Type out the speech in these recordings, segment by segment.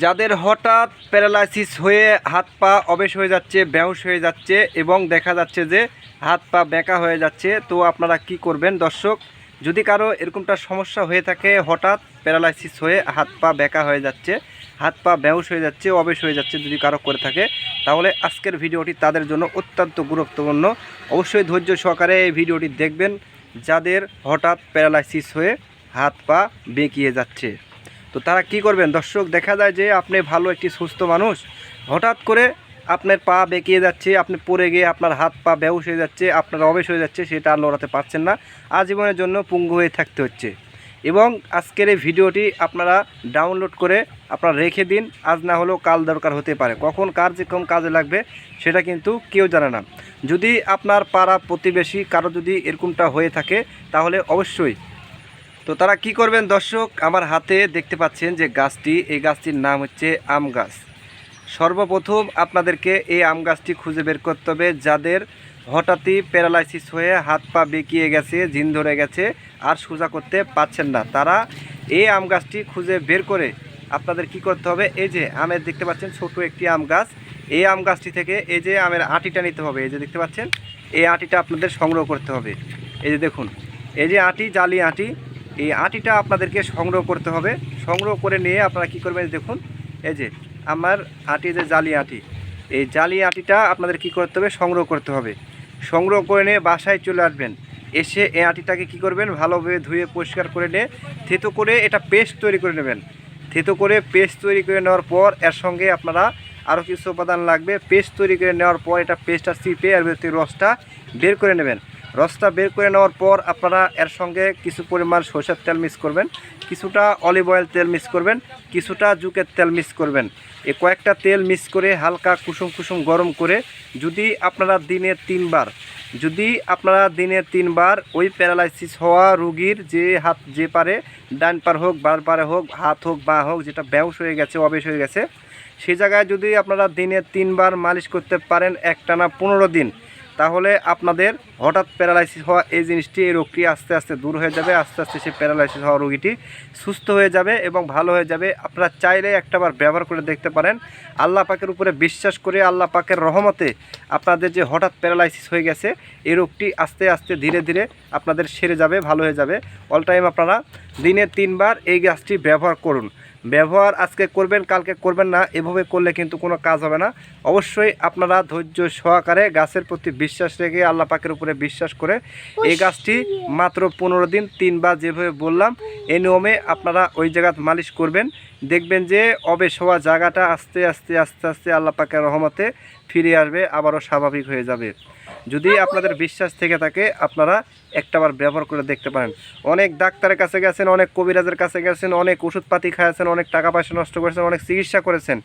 যাদের হঠাৎ প্যারালাইসিস হয়ে হাত পা অবেশ হয়ে যাচ্ছে, বেহুশ হয়ে যাচ্ছে এবং দেখা যাচ্ছে যে হাত পা বেঁকা হয়ে যাচ্ছে, তো আপনারা কি করবেন দর্শক? যদি কারো এরকমটা সমস্যা হয়ে থাকে, হঠাৎ প্যারালাইসিস হয়ে হাত পা বেঁকা হয়ে যাচ্ছে, হাত পা বেহুশ হয়ে যাচ্ছে, অবেশ হয়ে যাচ্ছে, যদি কারো করে থাকে, তাহলে আজকের ভিডিওটি তাদের জন্য অত্যন্ত গুরুত্বপূর্ণ। অবশ্যই ধৈর্য সহকারে এই ভিডিওটি দেখবেন যাদের হঠাৎ প্যারালাইসিস হয়ে হাত পা বেঁকিয়ে যাচ্ছে। তো তারা কি করবেন দর্শক? দেখা যায় যে আপনি ভালো একটি সুস্থ মানুষ, হঠাৎ করে আপনার পা বেঁকিয়ে যাচ্ছে, আপনি পড়ে গিয়ে আপনার হাত পা বেহুশ হয়ে যাচ্ছে, আপনার অবেশ হয়ে যাচ্ছে, সেটা আর লড়াতে পারছেন না, আজীবনের জন্য পঙ্গু হয়ে থাকতে হচ্ছে। এবং আজকের এই ভিডিওটি আপনারা ডাউনলোড করে আপনারা রেখে দিন, আজ না হলেও কাল দরকার হতে পারে। কখন কার যে কম কাজে লাগবে সেটা কিন্তু কেউ জানে না। যদি আপনার পাড়া প্রতিবেশী কারো যদি এরকমটা হয়ে থাকে, তাহলে অবশ্যই তো তারা কি করবেন দর্শক? আমার হাতে দেখতে পাচ্ছেন যে গাছটি, এই গাছটির নাম হচ্ছে আম গাছ। সর্বপ্রথম আপনাদেরকে এই আম গাছটি খুঁজে বের করতে হবে যাদের হঠাৎই প্যারালাইসিস হয়ে হাত পা বেঁকিয়ে গেছে, জিন ধরে গেছে, আর সোজা করতে পারছেন না। তারা এই আম গাছটি খুঁজে বের করে আপনাদের কি করতে হবে? এই যে আমের দেখতে পাচ্ছেন ছোট একটি আম গাছ, এই আম গাছটি থেকে এই যে আমের আটিটা নিতে হবে। এই যে দেখতে পাচ্ছেন, এই আটিটা আপনাদের সংগ্রহ করতে হবে। এই যে দেখুন, এই যে আটি, জালি আটি, এই আটিটা আপনাদেরকে সংগ্রহ করতে হবে। সংগ্রহ করে নিয়ে আপনারা কি করবেন? দেখুন, এই যে আমার আটি, যে জালি আটি, এই জালি আটিটা আপনাদের কি করতে হবে? সংগ্রহ করতে হবে। সংগ্রহ করে নিয়ে বাসায় চলে আসবেন। এসে এই আটিটাকে কি করবেন? ভালোভাবে ধুয়ে পরিষ্কার করে নিয়ে থেতো করে এটা পেস্ট তৈরি করে নেবেন। থেতো করে পেস্ট তৈরি করে নেওয়ার পর এর সঙ্গে আপনারা আরও কিছু উপাদান লাগবে। পেস্ট তৈরি করে নেওয়ার পর এটা পেস্টটা চিপে এর ভিতরে রসটা বের করে নেবেন। রসটা বের করে নেওয়ার পর আপনারা এর সঙ্গে কিছু পরিমাণ সরষের তেল মিক্স করবেন, কিছুটা অলিভ অয়েল তেল মিক্স করবেন, কিছুটা জুকের তেল মিক্স করবেন। এই কয়েকটা তেল মিক্স করে হালকা কুসুম কুসুম গরম করে যদি আপনারা দিনে 3 বার ওই প্যারালাইসিস হওয়া রুগীর যে হাত, যে পারে ডান পার হোক বাম পারে হোক, হাত হোক বা হোক, যেটা বেহুশ হয়ে গেছে, অবেশ হয়ে গেছে, সেই জায়গায় যদি আপনারা দিনে 3 বার মালিশ করতে পারেন একটানা 15 দিন, তাহলে আপনাদের হঠাৎ প্যারালাইসিস হওয়া এই জিনিসটি, এই রোগটি আস্তে আস্তে দূর হয়ে যাবে। আস্তে আস্তে সেই প্যারালাইসিস হওয়া রোগীটি সুস্থ হয়ে যাবে এবং ভালো হয়ে যাবে। আপনারা চাইলে একটাবার ব্যবহার করে দেখতে পারেন। আল্লাহ পাকের উপরে বিশ্বাস করে, আল্লাহ পাকের রহমতে আপনাদের যে হঠাৎ প্যারালাইসিস হয়ে গেছে, এই রোগটি আস্তে আস্তে ধীরে ধীরে আপনাদের সেরে যাবে, ভালো হয়ে যাবে। অল টাইম আপনারা দিনে 3 বার এই গাছটি ব্যবহার করুন। ব্যবহার আজকে করবেন, কালকে করবেন না, এভাবে করলে কিন্তু কোনো কাজ হবে না। অবশ্যই আপনারা ধৈর্য সহকারে গাছের প্রতি বিশ্বাস রেখে, আল্লাহ পাকের উপরে বিশ্বাস করে এই গাছটি মাত্র 15 দিন 3 বার যেভাবে বললাম এই নিয়মে আপনারা ওই জায়গা মালিশ করবেন। দেখবেন যে অবেশ হওয়া জায়গাটা আস্তে আস্তে আস্তে আস্তে আল্লাহ পাকের রহমতে ফিরে আসবে, আবারও স্বাভাবিক হয়ে যাবে। যদি আপনাদের বিশ্বাস থেকে থাকে, আপনারা একটাবার ব্যবহার করে দেখতে পারেন। অনেক ডাক্তারের কাছে গেছেন, অনেক কবিরাজের কাছে গেছেন, অনেক ওষুধপাতি খাইয়েছেন, অনেক টাকা পয়সা নষ্ট করেছেন, অনেক চিকিৎসা করেছেন,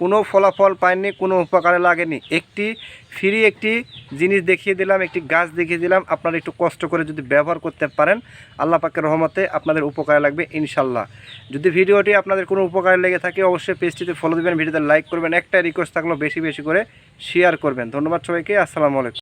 কোনো ফলাফল পাননি, কোনো উপকারে লাগেনি। একটি জিনিস দেখিয়ে দিলাম, একটি গাছ দেখিয়ে দিলাম, আপনারা একটু কষ্ট করে যদি ব্যবহার করতে পারেন, আল্লাহ পাকের রহমতে আপনাদের উপকারে লাগবে ইনশাল্লাহ। যদি ভিডিওটি আপনাদের কোনো উপকারে লেগে থাকে, অবশ্যই পেজটিতে ফলো দেবেন, ভিডিওতে লাইক করবেন, একটা রিকোয়েস্ট থাকলেও বেশি বেশি করে শেয়ার করবেন। ধন্যবাদ সবাইকে, আসসালামু আলাইকুম।